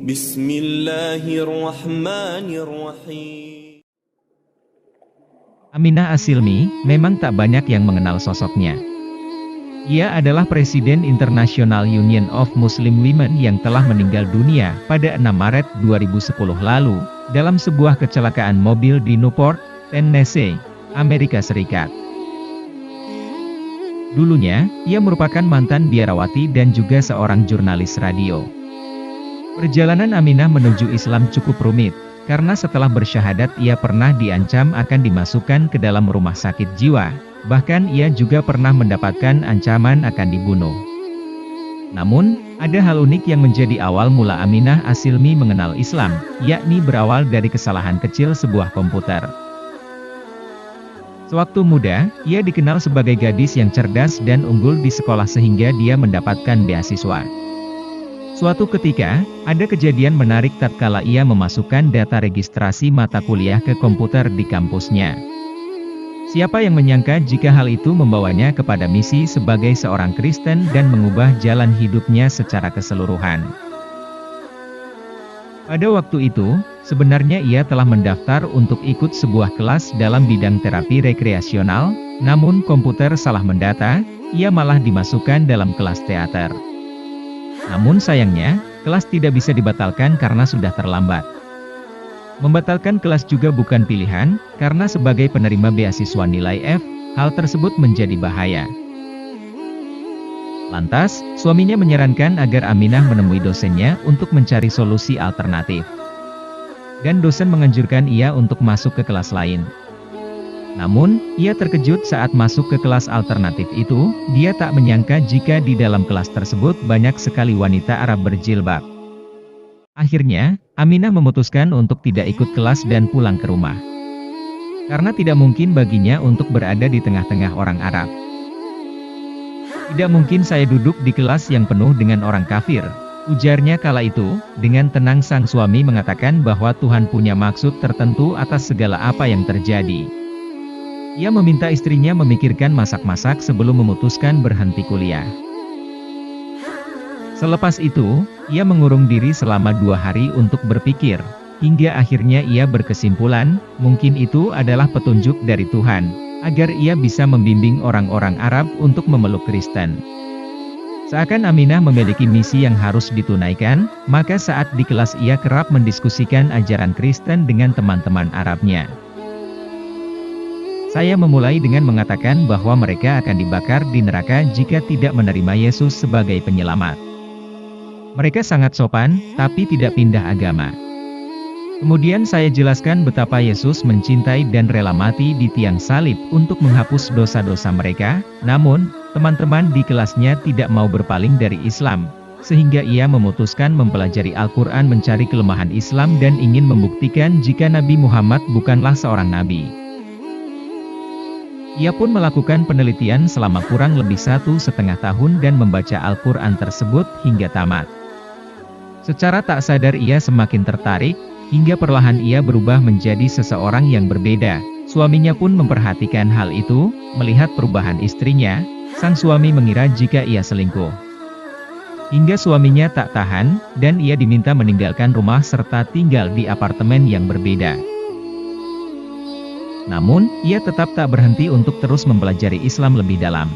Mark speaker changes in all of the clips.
Speaker 1: Bismillahirrahmanirrahim.
Speaker 2: Aminah As-Silmi memang tak banyak yang mengenal sosoknya. Ia adalah Presiden International Union of Muslim Women yang telah meninggal dunia pada 6 Maret 2010 lalu, dalam sebuah kecelakaan mobil di Newport, Tennessee, Amerika Serikat. Dulunya, ia merupakan mantan biarawati dan juga seorang jurnalis radio. Perjalanan Aminah menuju Islam cukup rumit, karena setelah bersyahadat ia pernah diancam akan dimasukkan ke dalam rumah sakit jiwa, bahkan ia juga pernah mendapatkan ancaman akan dibunuh. Namun, ada hal unik yang menjadi awal mula Aminah As-Silmi mengenal Islam, yakni berawal dari kesalahan kecil sebuah komputer. Sewaktu muda, ia dikenal sebagai gadis yang cerdas dan unggul di sekolah sehingga dia mendapatkan beasiswa. Suatu ketika, ada kejadian menarik tatkala ia memasukkan data registrasi mata kuliah ke komputer di kampusnya. Siapa yang menyangka jika hal itu membawanya kepada misi sebagai seorang Kristen dan mengubah jalan hidupnya secara keseluruhan. Pada waktu itu, sebenarnya ia telah mendaftar untuk ikut sebuah kelas dalam bidang terapi rekreasional, namun komputer salah mendata, ia malah dimasukkan dalam kelas teater. Namun sayangnya, kelas tidak bisa dibatalkan karena sudah terlambat. Membatalkan kelas juga bukan pilihan, karena sebagai penerima beasiswa nilai F, hal tersebut menjadi bahaya. Lantas, suaminya menyarankan agar Aminah menemui dosennya untuk mencari solusi alternatif. Dan dosen menganjurkan ia untuk masuk ke kelas lain. Namun, ia terkejut saat masuk ke kelas alternatif itu, dia tak menyangka jika di dalam kelas tersebut banyak sekali wanita Arab berjilbab. Akhirnya, Aminah memutuskan untuk tidak ikut kelas dan pulang ke rumah. Karena tidak mungkin baginya untuk berada di tengah-tengah orang Arab. Tidak mungkin saya duduk di kelas yang penuh dengan orang kafir, ujarnya kala itu. Dengan tenang sang suami mengatakan bahwa Tuhan punya maksud tertentu atas segala apa yang terjadi. Ia meminta istrinya memikirkan masak-masak sebelum memutuskan berhenti kuliah. Selepas itu, ia mengurung diri selama 2 hari untuk berpikir, hingga akhirnya ia berkesimpulan, mungkin itu adalah petunjuk dari Tuhan, agar ia bisa membimbing orang-orang Arab untuk memeluk Kristen. Seakan Aminah memiliki misi yang harus ditunaikan, maka saat di kelas ia kerap mendiskusikan ajaran Kristen dengan teman-teman Arabnya. Saya memulai dengan mengatakan bahwa mereka akan dibakar di neraka jika tidak menerima Yesus sebagai penyelamat. Mereka sangat sopan, tapi tidak pindah agama. Kemudian saya jelaskan betapa Yesus mencintai dan rela mati di tiang salib untuk menghapus dosa-dosa mereka, namun, teman-teman di kelasnya tidak mau berpaling dari Islam, sehingga ia memutuskan mempelajari Al-Quran mencari kelemahan Islam dan ingin membuktikan jika Nabi Muhammad bukanlah seorang nabi. Ia pun melakukan penelitian selama kurang lebih 1,5 tahun dan membaca Al-Quran tersebut hingga tamat. Secara tak sadar ia semakin tertarik, hingga perlahan ia berubah menjadi seseorang yang berbeda. Suaminya pun memperhatikan hal itu, melihat perubahan istrinya, sang suami mengira jika ia selingkuh. Hingga suaminya tak tahan, dan ia diminta meninggalkan rumah serta tinggal di apartemen yang berbeda. Namun, ia tetap tak berhenti untuk terus mempelajari Islam lebih dalam.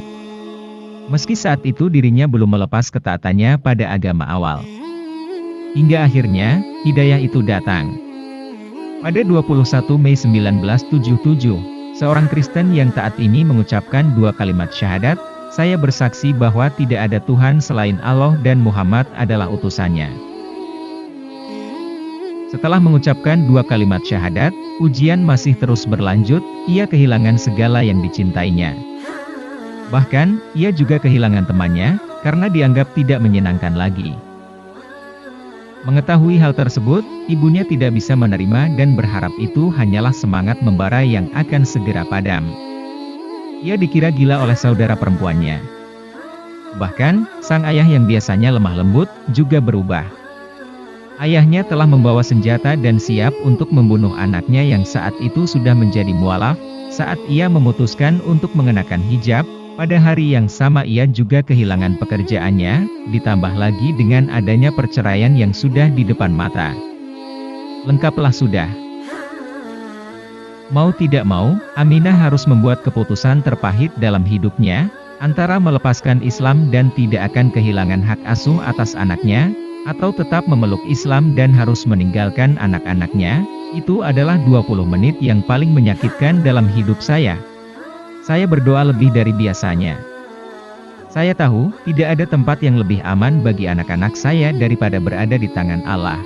Speaker 2: Meski saat itu dirinya belum melepas ketaatannya pada agama awal. Hingga akhirnya, hidayah itu datang. Pada 21 Mei 1977, seorang Kristen yang taat ini mengucapkan 2 kalimat syahadat, "Saya bersaksi bahwa tidak ada Tuhan selain Allah dan Muhammad adalah utusannya." Setelah mengucapkan 2 kalimat syahadat, ujian masih terus berlanjut, ia kehilangan segala yang dicintainya. Bahkan, ia juga kehilangan temannya, karena dianggap tidak menyenangkan lagi. Mengetahui hal tersebut, ibunya tidak bisa menerima dan berharap itu hanyalah semangat membara yang akan segera padam. Ia dikira gila oleh saudara perempuannya. Bahkan, sang ayah yang biasanya lemah lembut, juga berubah. Ayahnya telah membawa senjata dan siap untuk membunuh anaknya yang saat itu sudah menjadi mualaf. Saat ia memutuskan untuk mengenakan hijab, Pada hari yang sama ia juga kehilangan pekerjaannya, ditambah lagi dengan adanya perceraian yang sudah di depan mata. Lengkaplah sudah. Mau tidak mau, Aminah harus membuat keputusan terpahit dalam hidupnya, antara melepaskan Islam dan tidak akan kehilangan hak asuh atas anaknya, atau tetap memeluk Islam dan harus meninggalkan anak-anaknya. Itu adalah 20 menit yang paling menyakitkan dalam hidup saya. Saya berdoa lebih dari biasanya. Saya tahu, tidak ada tempat yang lebih aman bagi anak-anak saya daripada berada di tangan Allah.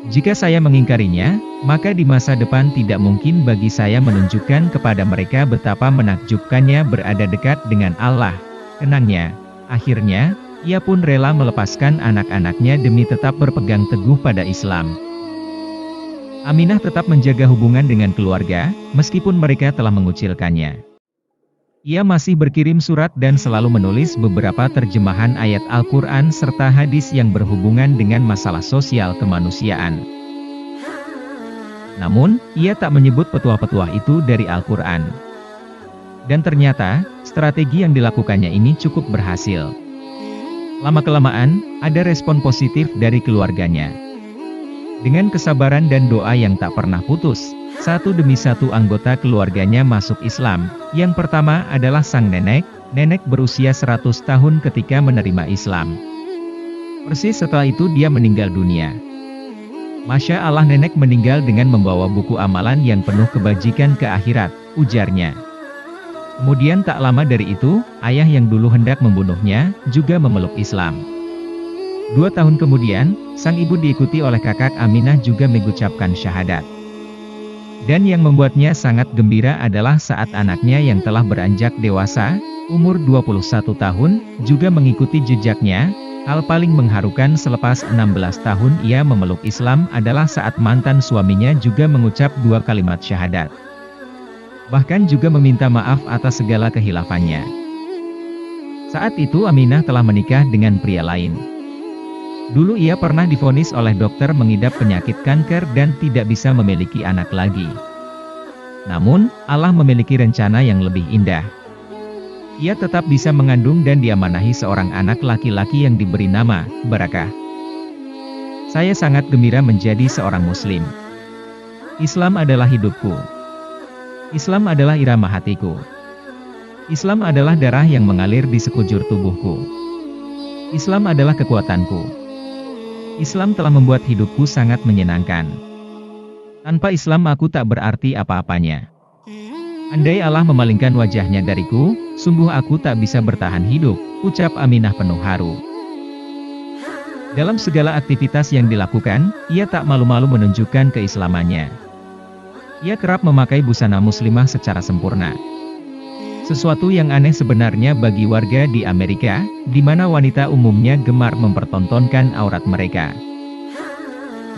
Speaker 2: Jika saya mengingkarinya, maka di masa depan tidak mungkin bagi saya menunjukkan kepada mereka betapa menakjubkannya berada dekat dengan Allah. Kenangnya, akhirnya, ia pun rela melepaskan anak-anaknya demi tetap berpegang teguh pada Islam. Aminah tetap menjaga hubungan dengan keluarga, meskipun mereka telah mengucilkannya. Ia masih berkirim surat dan selalu menulis beberapa terjemahan ayat Al-Quran serta hadis yang berhubungan dengan masalah sosial kemanusiaan. Namun, ia tak menyebut petuah-petuah itu dari Al-Quran. Dan ternyata, strategi yang dilakukannya ini cukup berhasil. Lama-kelamaan, ada respon positif dari keluarganya. Dengan kesabaran dan doa yang tak pernah putus, satu demi satu anggota keluarganya masuk Islam. Yang pertama adalah sang nenek berusia 100 tahun ketika menerima Islam. Persis setelah itu dia meninggal dunia. Masya Allah, nenek meninggal dengan membawa buku amalan yang penuh kebajikan ke akhirat, ujarnya. Kemudian tak lama dari itu, ayah yang dulu hendak membunuhnya, juga memeluk Islam. 2 tahun kemudian, sang ibu diikuti oleh kakak Aminah juga mengucapkan syahadat. Dan yang membuatnya sangat gembira adalah saat anaknya yang telah beranjak dewasa, umur 21 tahun, juga mengikuti jejaknya. Hal paling mengharukan selepas 16 tahun ia memeluk Islam adalah saat mantan suaminya juga mengucap 2 kalimat syahadat. Bahkan juga meminta maaf atas segala kehilafannya. Saat itu Aminah telah menikah dengan pria lain. Dulu ia pernah divonis oleh dokter mengidap penyakit kanker dan tidak bisa memiliki anak lagi. Namun, Allah memiliki rencana yang lebih indah. Ia tetap bisa mengandung dan diamanahi seorang anak laki-laki yang diberi nama Barakah. Saya sangat gembira menjadi seorang Muslim. Islam adalah hidupku. Islam adalah irama hatiku. Islam adalah darah yang mengalir di sekujur tubuhku. Islam adalah kekuatanku. Islam telah membuat hidupku sangat menyenangkan. Tanpa Islam aku tak berarti apa-apanya. Andai Allah memalingkan wajahnya dariku, sungguh aku tak bisa bertahan hidup, ucap Aminah penuh haru. Dalam segala aktivitas yang dilakukan, ia tak malu-malu menunjukkan keislamannya. Ia kerap memakai busana muslimah secara sempurna. Sesuatu yang aneh sebenarnya bagi warga di Amerika, di mana wanita umumnya gemar mempertontonkan aurat mereka.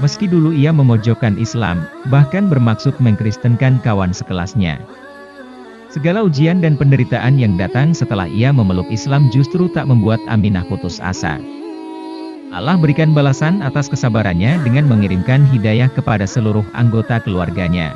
Speaker 2: Meski dulu ia memojokkan Islam, bahkan bermaksud mengkristenkan kawan sekelasnya. Segala ujian dan penderitaan yang datang setelah ia memeluk Islam justru tak membuat Aminah putus asa. Allah berikan balasan atas kesabarannya dengan mengirimkan hidayah kepada seluruh anggota keluarganya.